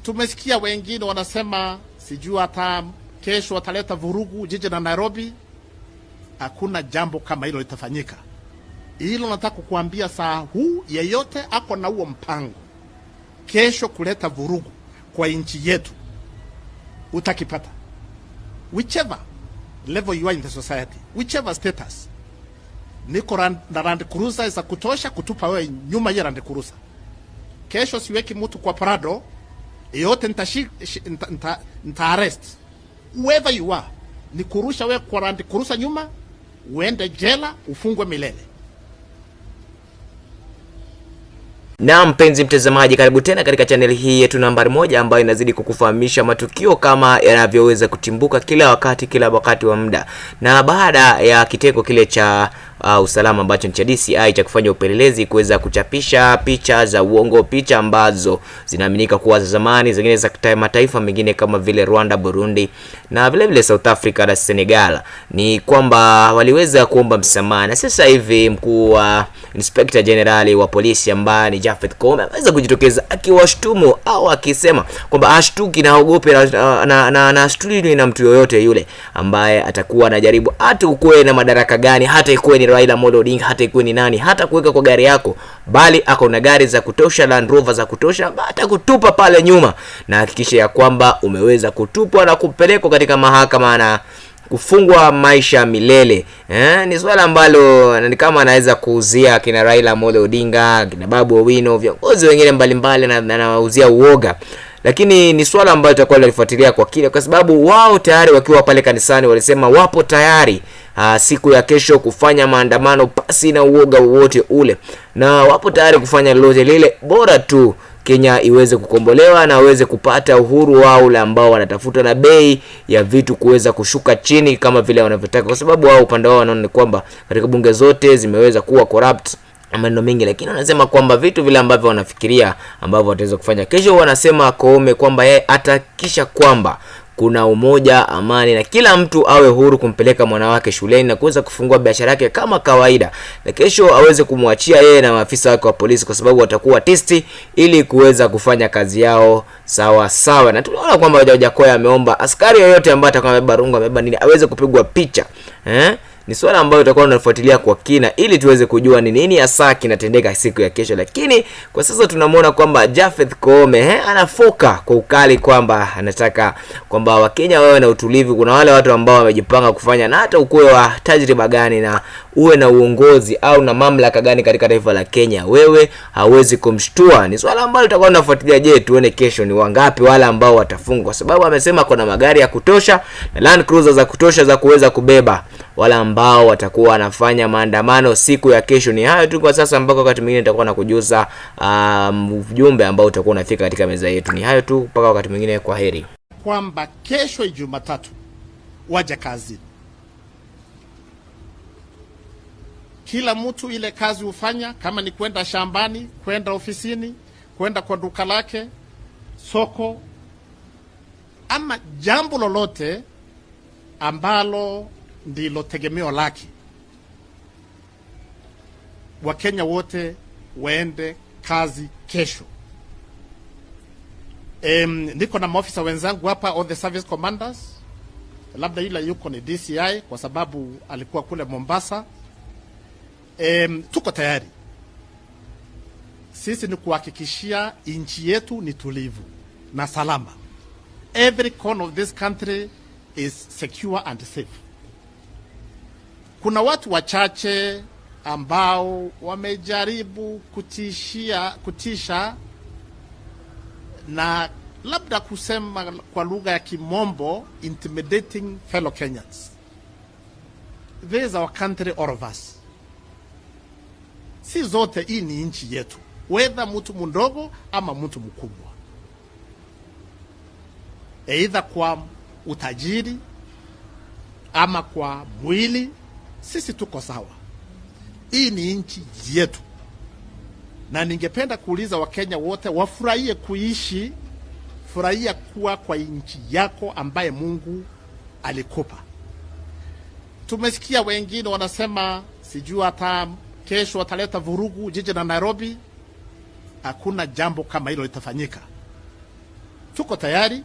Tumesikia wengine wanasema sijui hata kesho wataleta vurugu jiji la Nairobi. Hakuna jambo kama hilo litafanyika. Hilo nataka kukuambia saa huu, yeyote ako na huo mpango kesho kuleta vurugu kwa nchi yetu, utakipata. Whichever level you are in the society, whichever status. Niko na Land Cruiser za kutosha kutupa wewe nyuma ya Land Cruiser. Kesho siweki mtu kwa parado, yote nita arrest. Whoever you are, ni kurusha wewe kwa Land Cruiser nyuma, uende jela, ufungwe milele. Na mpenzi mtazamaji, karibu tena katika channel hii yetu nambari 1 ambayo inazidi kukufahamisha matukio kama yanavyoweza kutimbuka kila wakati wa muda. Na baada ya kiteko kile cha usalama ambacho ni cha DCI cha kufanya upelelezi kuweza kuchapisha picha za uongo, picha ambazo zinaaminika kuwa za zamani, zingine za mataifa mengine kama vile Rwanda, Burundi na vile vile South Africa na Senegal, ni kwamba waliweza kuomba msamaha. Na sasa hivi mkuu wa Inspector General wa polisi ambaye ni Koome ameweza kujitokeza akiwashtumu au akisema kwamba ashtuki na ogope na studio na mtu yoyote yule ambaye atakuwa anajaribu hata ukue na madaraka gani, hata ikuwe ni Raila Odinga, hata ikuwe ni nani, hata kuweka kwa gari yako, bali ako na gari za kutosha, Land Rover za kutosha, hata kutupa pale nyuma na hakikisha ya kwamba umeweza kutupwa na kupelekwa katika mahakama na kufungwa maisha milele. Ni swala ambalo ni kama anaweza kuuzia kina Raila Odinga, kina Babu Owino, viongozi wengine mbalimbali na anauzia uoga. Lakini ni swala ambalo tutakuwa tunafuatilia kwa kile, kwa sababu wao tayari wakiwa pale kanisani walisema wapo tayari siku ya kesho kufanya maandamano pasi na uoga wote ule, na wapo tayari kufanya lolote lile bora tu Kenya iweze kukombolewa na waweze kupata uhuru wao ule ambao wanatafuta, na bei ya vitu kuweza kushuka chini kama vile wanavyotaka, kwa sababu wao upande wao wanaona kwamba katika bunge zote zimeweza kuwa corrupt maneno mengi. Lakini wanasema kwamba vitu vile ambavyo wanafikiria ambavyo wataweza kufanya kesho, wanasema Koome kwamba yeye atakisha kwamba kuna umoja, amani na kila mtu awe huru kumpeleka mwanawake shuleni na kuweza kufungua biashara yake kama kawaida, na kesho aweze kumwachia yeye na maafisa wake wa polisi, kwa sababu watakuwa testi ili kuweza kufanya kazi yao sawa sawa. Na tunaona kwamba Wajakoya ameomba askari yoyote ambaye atakuwa amebeba rungu, amebeba nini, aweze kupigwa picha. Ni swala ambalo tutakuwa tunafuatilia kwa kina ili tuweze kujua ni nini hasa kinatendeka siku ya kesho. Lakini kwa sasa tunamwona kwamba Koome anafoka kwa ukali kwamba anataka kwamba Wakenya wawe na utulivu. Kuna wale watu ambao wamejipanga kufanya, na hata ukue wa tajriba gani na uwe na uongozi au na mamlaka gani katika taifa la Kenya, wewe hawezi kumshtua. Ni swala ambalo tutakuwa tunafuatilia. Je, tuone kesho ni wangapi wale ambao watafungwa, kwa sababu amesema kuna magari ya kutosha na Land Cruiser za kutosha za kuweza kubeba wala ambao watakuwa wanafanya maandamano siku ya kesho. Ni hayo tu kwa sasa, mpaka wakati mwingine nitakuwa nakujuza ujumbe ambao utakuwa unafika katika meza yetu. Ni hayo tu mpaka wakati mwingine, kwa heri. Kwamba kesho Jumatatu waje kazi. Kila mtu ile kazi ufanya, kama ni kwenda shambani, kwenda ofisini, kwenda kwa duka lake, soko, ama jambo lolote ambalo ndilo tegemeo lake. Wakenya wote waende kazi kesho. Niko na maofisa wenzangu hapa, all the service commanders. Labda yule yuko ni DCI kwa sababu alikuwa kule Mombasa. Tuko tayari. Sisi ni kuhakikishia nchi yetu ni tulivu na salama. Every corner of this country is secure and safe. Kuna watu wachache ambao wamejaribu kutisha na labda kusema kwa lugha ya Kimombo, intimidating fellow Kenyans. This is our country, all of us. Si zote, hii ni nchi yetu, whether mtu mdogo ama mtu mkubwa, either kwa utajiri ama kwa mwili, sisi tuko sawa. Hii ni nchi yetu, na ningependa kuuliza Wakenya wote wafurahie kuishi, furahia kuwa kwa nchi yako ambaye Mungu alikupa. Tumesikia wengine wanasema sijui hata kesho wataleta vurugu jiji la Nairobi. Hakuna jambo kama hilo litafanyika. Tuko tayari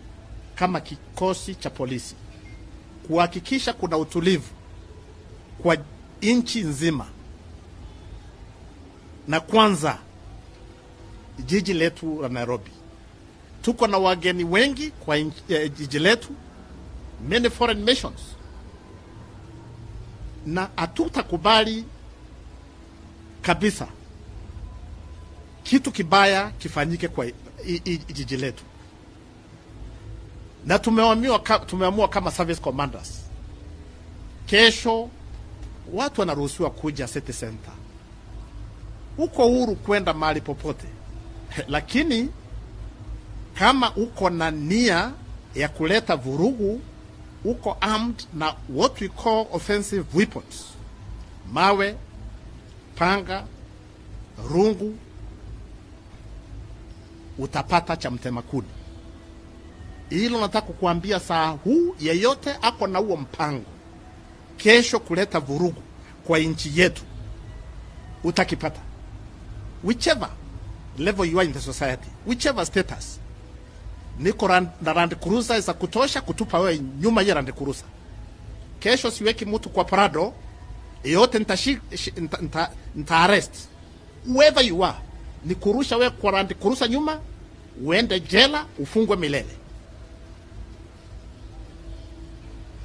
kama kikosi cha polisi kuhakikisha kuna utulivu kwa nchi nzima, na kwanza jiji letu la Nairobi. Tuko na wageni wengi kwa jiji letu, many foreign nations, na hatutakubali kabisa kitu kibaya kifanyike kwa jiji letu. Na tumeamua kama service commanders, kesho watu wanaruhusiwa kuja city center, uko huru kwenda mahali popote. Lakini kama uko na nia ya kuleta vurugu, uko armed na what we call offensive weapons, mawe, panga, rungu, utapata cha mtema kuni. Hilo nataka kukuambia saa huu, yeyote ako na huo mpango kesho kuleta vurugu kwa nchi yetu, utakipata. Whichever level you are in the society, whichever status. Niko na Land Cruiser za kutosha kutupa wewe nyuma ya Land Cruiser. Kesho siweki mtu kwa Prado, yote nita arrest. Whoever you are, ni kurusha wewe kwa Land Cruiser nyuma, uende jela, ufungwe milele.